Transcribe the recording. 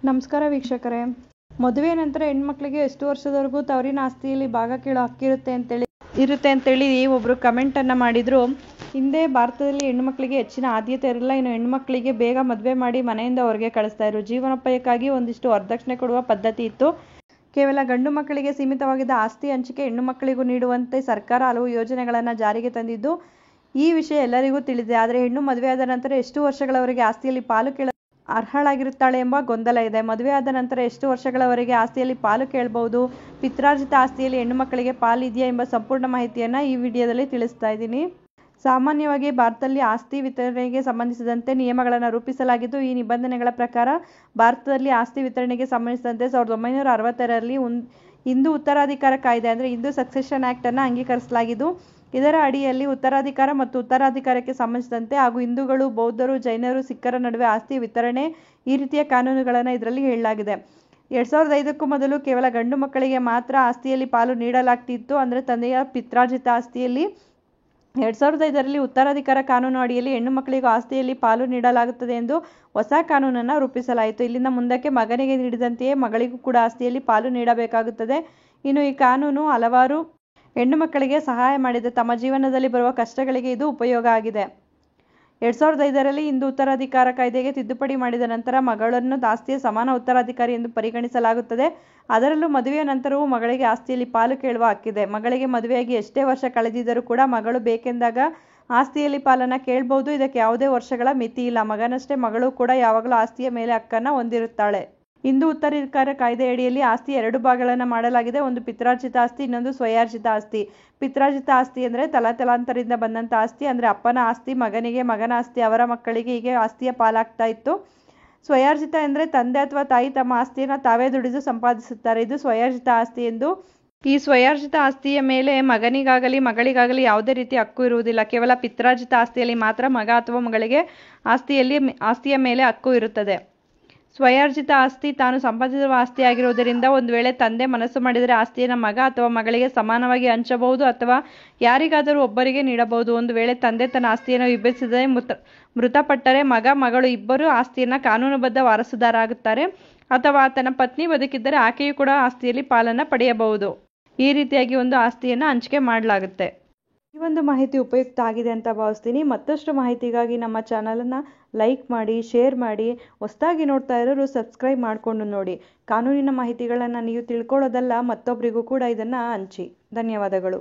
ನಮಸ್ಕಾರ ವೀಕ್ಷಕರೇ. ಮದುವೆ ನಂತರ ಹೆಣ್ಮಕ್ಳಿಗೆ ಎಷ್ಟು ವರ್ಷದವರೆಗೂ ತವರಿನ ಆಸ್ತಿಯಲ್ಲಿ ಭಾಗ ಕೇಳೋ ಹಕ್ಕಿರುತ್ತೆ ಅಂತೇಳಿ ಒಬ್ಬರು ಕಮೆಂಟನ್ನು ಮಾಡಿದರು. ಹಿಂದೆ ಭಾರತದಲ್ಲಿ ಹೆಣ್ಮಕ್ಳಿಗೆ ಹೆಚ್ಚಿನ ಆದ್ಯತೆ ಇರಲಿಲ್ಲ. ಇನ್ನು ಹೆಣ್ಮಕ್ಳಿಗೆ ಬೇಗ ಮದುವೆ ಮಾಡಿ ಮನೆಯಿಂದ ಹೊರಗೆ ಕಳಿಸ್ತಾ ಇದ್ರು. ಜೀವನೋಪಾಯಕ್ಕಾಗಿ ಒಂದಿಷ್ಟು ವರದಕ್ಷಿಣೆ ಕೊಡುವ ಪದ್ಧತಿ ಇತ್ತು. ಕೇವಲ ಗಂಡು ಮಕ್ಕಳಿಗೆ ಸೀಮಿತವಾಗಿದ್ದ ಆಸ್ತಿ ಹಂಚಿಕೆ ಹೆಣ್ಣು ಮಕ್ಕಳಿಗೂ ನೀಡುವಂತೆ ಸರ್ಕಾರ ಹಲವು ಯೋಜನೆಗಳನ್ನು ಜಾರಿಗೆ ತಂದಿದ್ದು ಈ ವಿಷಯ ಎಲ್ಲರಿಗೂ ತಿಳಿದಿದೆ. ಆದರೆ ಹೆಣ್ಣು ಮದುವೆಯಾದ ನಂತರ ಎಷ್ಟು ವರ್ಷಗಳವರೆಗೆ ಆಸ್ತಿಯಲ್ಲಿ ಪಾಲು ಕೇಳ ಅರ್ಹಳಾಗಿರುತ್ತಾಳೆ ಎಂಬ ಗೊಂದಲ ಇದೆ. ಮದುವೆಯಾದ ನಂತರ ಎಷ್ಟು ವರ್ಷಗಳವರೆಗೆ ಆಸ್ತಿಯಲ್ಲಿ ಪಾಲು ಕೇಳಬಹುದು, ಪಿತ್ರಾರ್ಜಿತ ಆಸ್ತಿಯಲ್ಲಿ ಹೆಣ್ಣು ಮಕ್ಕಳಿಗೆ ಪಾಲು ಇದೆಯಾ ಎಂಬ ಸಂಪೂರ್ಣ ಮಾಹಿತಿಯನ್ನು ಈ ವಿಡಿಯೋದಲ್ಲಿ ತಿಳಿಸ್ತಾ ಇದ್ದೀನಿ. ಸಾಮಾನ್ಯವಾಗಿ ಭಾರತದಲ್ಲಿ ಆಸ್ತಿ ವಿತರಣೆಗೆ ಸಂಬಂಧಿಸಿದಂತೆ ನಿಯಮಗಳನ್ನು ರೂಪಿಸಲಾಗಿದ್ದು, ಈ ನಿಬಂಧನೆಗಳ ಪ್ರಕಾರ ಭಾರತದಲ್ಲಿ ಆಸ್ತಿ ವಿತರಣೆಗೆ ಸಂಬಂಧಿಸಿದಂತೆ 1960ರಲ್ಲಿ ಹಿಂದೂ ಉತ್ತರಾಧಿಕಾರ ಕಾಯ್ದೆ ಅಂದರೆ ಹಿಂದೂ ಸಕ್ಸೆಷನ್ ಆಕ್ಟ್ ಅನ್ನು ಅಂಗೀಕರಿಸಲಾಗಿದ್ದು, ಇದರ ಅಡಿಯಲ್ಲಿ ಉತ್ತರಾಧಿಕಾರ ಮತ್ತು ಉತ್ತರಾಧಿಕಾರಕ್ಕೆ ಸಂಬಂಧಿಸಿದಂತೆ ಹಾಗೂ ಹಿಂದೂಗಳು, ಬೌದ್ಧರು, ಜೈನರು, ಸಿಖ್ಖರ ನಡುವೆ ಆಸ್ತಿ ವಿತರಣೆ ಈ ರೀತಿಯ ಕಾನೂನುಗಳನ್ನು ಇದರಲ್ಲಿ ಹೇಳಲಾಗಿದೆ. 2005ಕ್ಕೂ ಮೊದಲು ಕೇವಲ ಗಂಡು ಮಕ್ಕಳಿಗೆ ಮಾತ್ರ ಆಸ್ತಿಯಲ್ಲಿ ಪಾಲು ನೀಡಲಾಗ್ತಿತ್ತು. ಅಂದರೆ ತಂದೆಯ ಪಿತ್ರಾರ್ಜಿತ ಆಸ್ತಿಯಲ್ಲಿ. 2005ರಲ್ಲಿ ಉತ್ತರಾಧಿಕಾರ ಕಾನೂನು ಅಡಿಯಲ್ಲಿ ಹೆಣ್ಣು ಮಕ್ಕಳಿಗೂ ಆಸ್ತಿಯಲ್ಲಿ ಪಾಲು ನೀಡಲಾಗುತ್ತದೆ ಎಂದು ಹೊಸ ಕಾನೂನನ್ನು ರೂಪಿಸಲಾಯಿತು. ಇಲ್ಲಿಂದ ಮುಂದಕ್ಕೆ ಮಗನಿಗೆ ನೀಡಿದಂತೆಯೇ ಮಗಳಿಗೂ ಕೂಡ ಆಸ್ತಿಯಲ್ಲಿ ಪಾಲು ನೀಡಬೇಕಾಗುತ್ತದೆ. ಇನ್ನು ಈ ಕಾನೂನು ಹಲವಾರು ಹೆಣ್ಣು ಮಕ್ಕಳಿಗೆ ಸಹಾಯ ಮಾಡಿದೆ. ತಮ್ಮ ಜೀವನದಲ್ಲಿ ಬರುವ ಕಷ್ಟಗಳಿಗೆ ಇದು ಉಪಯೋಗ ಆಗಿದೆ. 2005ರಲ್ಲಿ ಹಿಂದೂ ಉತ್ತರಾಧಿಕಾರ ಕಾಯ್ದೆಗೆ ತಿದ್ದುಪಡಿ ಮಾಡಿದ ನಂತರ ಮಗಳನ್ನು ಆಸ್ತಿಯ ಸಮಾನ ಉತ್ತರಾಧಿಕಾರಿ ಎಂದು ಪರಿಗಣಿಸಲಾಗುತ್ತದೆ. ಅದರಲ್ಲೂ ಮದುವೆಯ ನಂತರವೂ ಮಗಳಿಗೆ ಆಸ್ತಿಯಲ್ಲಿ ಪಾಲು ಕೇಳುವ ಹಕ್ಕಿದೆ. ಮಗಳಿಗೆ ಮದುವೆಯಾಗಿ ಎಷ್ಟೇ ವರ್ಷ ಕಳೆದಿದ್ದರೂ ಕೂಡ ಮಗಳು ಬೇಕೆಂದಾಗ ಆಸ್ತಿಯಲ್ಲಿ ಪಾಲನ್ನು ಕೇಳಬಹುದು. ಇದಕ್ಕೆ ಯಾವುದೇ ವರ್ಷಗಳ ಮಿತಿ ಇಲ್ಲ. ಮಗನಷ್ಟೇ ಮಗಳು ಕೂಡ ಯಾವಾಗಲೂ ಆಸ್ತಿಯ ಮೇಲೆ ಹಕ್ಕನ್ನು ಹೊಂದಿರುತ್ತಾಳೆ. ಹಿಂದೂ ಉತ್ತರಾಧಿಕಾರ ಕಾಯ್ದೆಯಡಿಯಲ್ಲಿ ಆಸ್ತಿ ಎರಡು ಭಾಗಗಳನ್ನು ಮಾಡಲಾಗಿದೆ. ಒಂದು ಪಿತ್ರಾರ್ಜಿತ ಆಸ್ತಿ, ಇನ್ನೊಂದು ಸ್ವಯಾರ್ಜಿತ ಆಸ್ತಿ. ಪಿತ್ರಾರ್ಜಿತ ಆಸ್ತಿ ಅಂದರೆ ತಲಾಂತರದಿಂದ ಬಂದಂಥ ಆಸ್ತಿ. ಅಂದರೆ ಅಪ್ಪನ ಆಸ್ತಿ ಮಗನಿಗೆ, ಮಗನ ಆಸ್ತಿ ಅವರ ಮಕ್ಕಳಿಗೆ, ಹೀಗೆ ಆಸ್ತಿಯ ಪಾಲಾಗ್ತಾ ಇತ್ತು. ಸ್ವಯಾರ್ಜಿತ ಅಂದರೆ ತಂದೆ ಅಥವಾ ತಾಯಿ ತಮ್ಮ ಆಸ್ತಿಯನ್ನು ತಾವೇ ದುಡಿದು ಸಂಪಾದಿಸುತ್ತಾರೆ. ಇದು ಸ್ವಯಾರ್ಜಿತ ಆಸ್ತಿ ಎಂದು. ಈ ಸ್ವಯಾರ್ಜಿತ ಆಸ್ತಿಯ ಮೇಲೆ ಮಗನಿಗಾಗಲಿ ಮಗಳಿಗಾಗಲಿ ಯಾವುದೇ ರೀತಿಯ ಹಕ್ಕು ಇರುವುದಿಲ್ಲ. ಕೇವಲ ಪಿತ್ರಾರ್ಜಿತ ಆಸ್ತಿಯಲ್ಲಿ ಮಾತ್ರ ಮಗ ಅಥವಾ ಮಗಳಿಗೆ ಆಸ್ತಿಯ ಮೇಲೆ ಹಕ್ಕು ಇರುತ್ತದೆ. ಸ್ವಯಾರ್ಜಿತ ಆಸ್ತಿ ತಾನು ಸಂಪಾದಿಸುವ ಆಸ್ತಿಯಾಗಿರುವುದರಿಂದ ಒಂದು ವೇಳೆ ತಂದೆ ಮನಸ್ಸು ಮಾಡಿದರೆ ಆಸ್ತಿಯನ್ನು ಮಗ ಅಥವಾ ಮಗಳಿಗೆ ಸಮಾನವಾಗಿ ಹಂಚಬಹುದು ಅಥವಾ ಯಾರಿಗಾದರೂ ಒಬ್ಬರಿಗೆ ನೀಡಬಹುದು. ಒಂದು ವೇಳೆ ತಂದೆ ತನ್ನ ಆಸ್ತಿಯನ್ನು ವಿಭಜಿಸದೆ ಮೃತಪಟ್ಟರೆ ಮಗ ಮಗಳು ಇಬ್ಬರು ಆಸ್ತಿಯನ್ನು ಕಾನೂನುಬದ್ಧ ವಾರಸುದಾರರಾಗುತ್ತಾರೆ. ಅಥವಾ ಆತನ ಪತ್ನಿ ಬದುಕಿದ್ದರೆ ಆಕೆಯೂ ಕೂಡ ಆಸ್ತಿಯಲ್ಲಿ ಪಾಲನ್ನು ಪಡೆಯಬಹುದು. ಈ ರೀತಿಯಾಗಿ ಒಂದು ಆಸ್ತಿಯನ್ನು ಹಂಚಿಕೆ ಮಾಡಲಾಗುತ್ತೆ. ಈ ಒಂದು ಮಾಹಿತಿ ಉಪಯುಕ್ತ ಆಗಿದೆ ಅಂತ ಭಾವಿಸ್ತೀನಿ. ಮತ್ತಷ್ಟು ಮಾಹಿತಿಗಾಗಿ ನಮ್ಮ ಚಾನಲನ್ನು ಲೈಕ್ ಮಾಡಿ, ಶೇರ್ ಮಾಡಿ. ಹೊಸದಾಗಿ ನೋಡ್ತಾ ಇರೋರು ಸಬ್ಸ್ಕ್ರೈಬ್ ಮಾಡಿಕೊಂಡು ನೋಡಿ. ಕಾನೂನಿನ ಮಾಹಿತಿಗಳನ್ನು ನೀವು ತಿಳ್ಕೊಳ್ಳೋದಲ್ಲ, ಮತ್ತೊಬ್ಬರಿಗೂ ಕೂಡ ಇದನ್ನು ಹಂಚಿ. ಧನ್ಯವಾದಗಳು.